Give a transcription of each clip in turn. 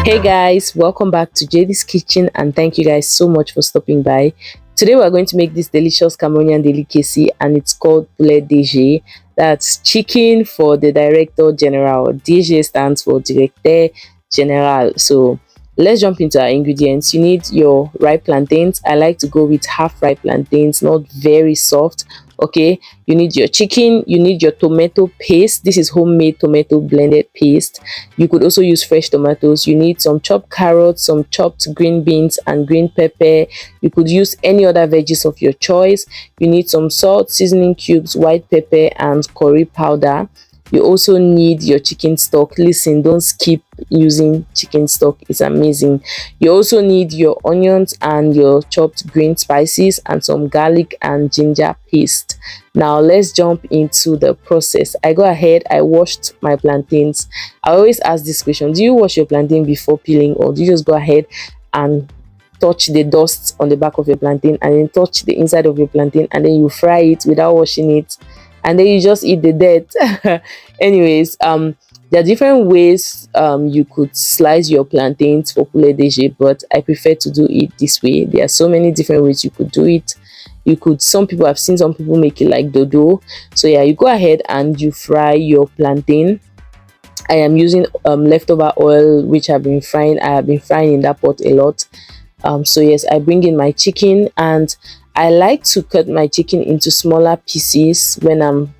Hey guys, welcome back to JD's Kitchen and thank you guys so much for stopping by. Today we're going to make this delicious Cameroonian delicacy and it's called Poulet. That's chicken for the Director General. DG stands for Directeur General. So let's jump into our ingredients. You need your ripe plantains. I like to go with half ripe plantains, not very soft. Okay, you need your chicken, you need your tomato paste. This is homemade tomato blended paste. You could also use fresh tomatoes. You need some chopped carrots, some chopped green beans and green pepper. You could use any other veggies of your choice. You need some salt, seasoning cubes, white pepper and curry powder. You also need your chicken stock. Listen, don't skip using chicken stock, it's amazing. You also need your onions and your chopped green spices and some garlic and ginger paste. Now let's jump into the process. I go ahead, I washed my plantains. I always ask this question: do you wash your plantain before peeling, or do you just go ahead and touch the dust on the back of your plantain and then touch the inside of your plantain and then you fry it without washing it and then you just eat the dirt? Anyways, there are different ways you could slice your plantains for poulet DG, but I prefer to do it this way. There are so many different ways you could do it. You could, I've seen some people make it like dodo. So yeah, you go ahead and you fry your plantain. I am using leftover oil which I've been frying. I have been frying in that pot a lot. So yes, I bring in my chicken and I like to cut my chicken into smaller pieces when I'm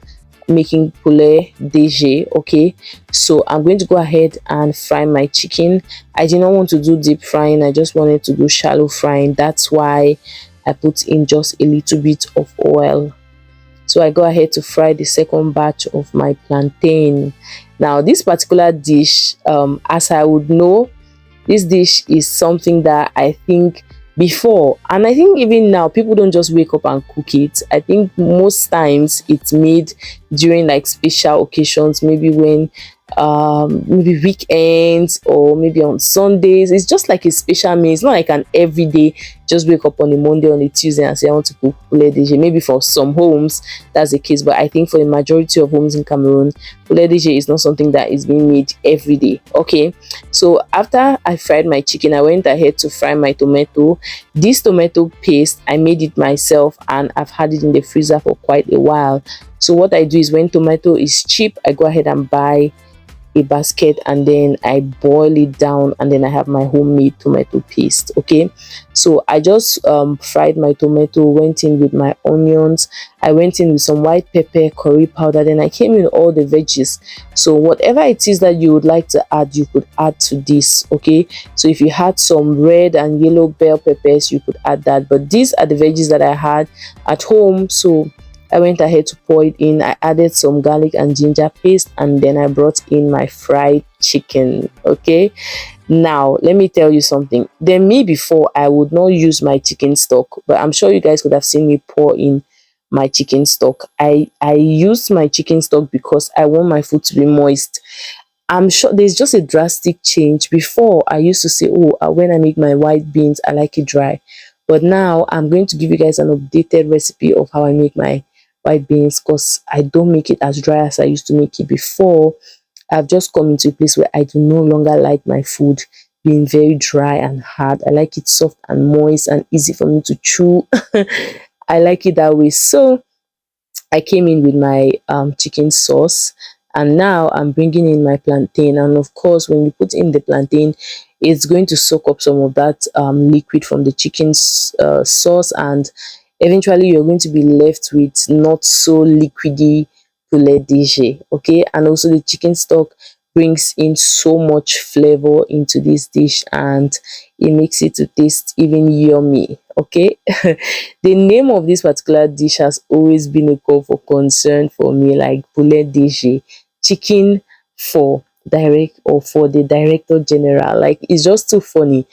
making poulet DG. Okay, so I'm going to go ahead and fry my chicken. I did not want to do deep frying, I just wanted to do shallow frying. That's why I put in just a little bit of oil. So I go ahead to fry the second batch of my plantain. Now this particular dish, as I would know, this dish is something that I think before, and I think even now, people don't just wake up and cook it. I think most times it's made during like special occasions, maybe when maybe weekends or maybe on Sundays. It's just like a special meal. It's not like an everyday just wake up on a Monday, on a Tuesday and say I want to cook poulet DG. Maybe for some homes that's the case, but I think for the majority of homes in Cameroon, poulet DG is not something that is being made every day. Okay, so after I fried my chicken, I went ahead to fry my tomato. This tomato paste, I made it myself and I've had it in the freezer for quite a while. So what I do is when tomato is cheap, I go ahead and buy a basket and then I boil it down and then I have my homemade tomato paste. Okay, so I just fried my tomato, went in with my onions, I went in with some white pepper, curry powder, then I came in all the veggies. So whatever it is that you would like to add, you could add to this. Okay, so if you had some red and yellow bell peppers, you could add that, but these are the veggies that I had at home. So I went ahead to pour it in. I added some garlic and ginger paste and then I brought in my fried chicken. Okay, now let me tell you something. Then me before, I would not use my chicken stock, but I'm sure you guys could have seen me pour in my chicken stock. I used my chicken stock because I want my food to be moist. I'm sure there's just a drastic change. Before, I used to say, oh, when I make my white beans, I like it dry. But now I'm going to give you guys an updated recipe of how I make my white beans, because I don't make it as dry as I used to make it before. I've just come into a place where I do no longer like my food being very dry and hard. I like it soft and moist and easy for me to chew. I like it that way. So I came in with my chicken sauce and now I'm bringing in my plantain. And of course, when you put in the plantain, it's going to soak up some of that liquid from the chicken sauce, and eventually you're going to be left with not so liquidy poulet DG. Okay, and also the chicken stock brings in so much flavor into this dish and it makes it to taste even yummy. Okay, the name of this particular dish has always been a cause for concern for me, like poulet DG, chicken for the Director General. Like, it's just too funny.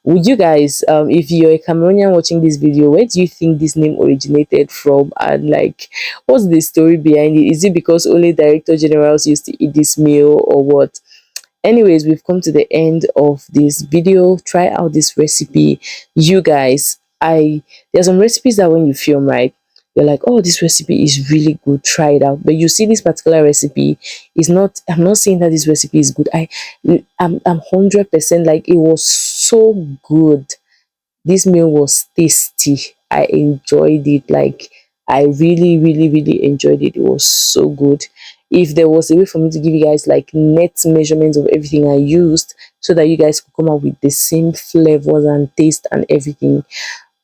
Would you guys, if you're a Cameroonian watching this video, where do you think this name originated from, and like what's the story behind it? Is it because only Director Generals used to eat this meal or what? Anyways, we've come to the end of this video. Try out this recipe, you guys. There's some recipes that when you film, right, you're like, oh, this recipe is really good, try it out. But you see this particular recipe is not, I'm not saying that this recipe is good. I'm 100% like, it was so good. This meal was tasty. I enjoyed it. Like, I really, really, really enjoyed it. It was so good. If there was a way for me to give you guys like net measurements of everything I used so that you guys could come up with the same flavors and taste and everything,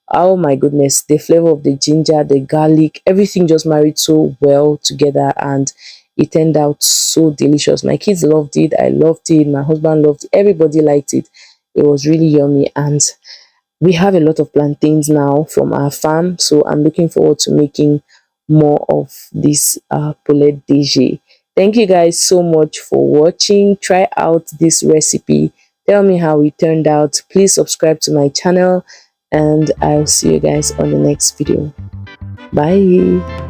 oh my goodness, the flavor of the ginger, the garlic, everything just married so well together, and it turned out so delicious. My kids loved it. I loved it. My husband loved it. Everybody liked it. It was really yummy, and we have a lot of plantains now from our farm, so I'm looking forward to making more of this poulet DG. Thank you guys so much for watching. Try out this recipe, tell me how it turned out. Please subscribe to my channel, and I'll see you guys on the next video. Bye.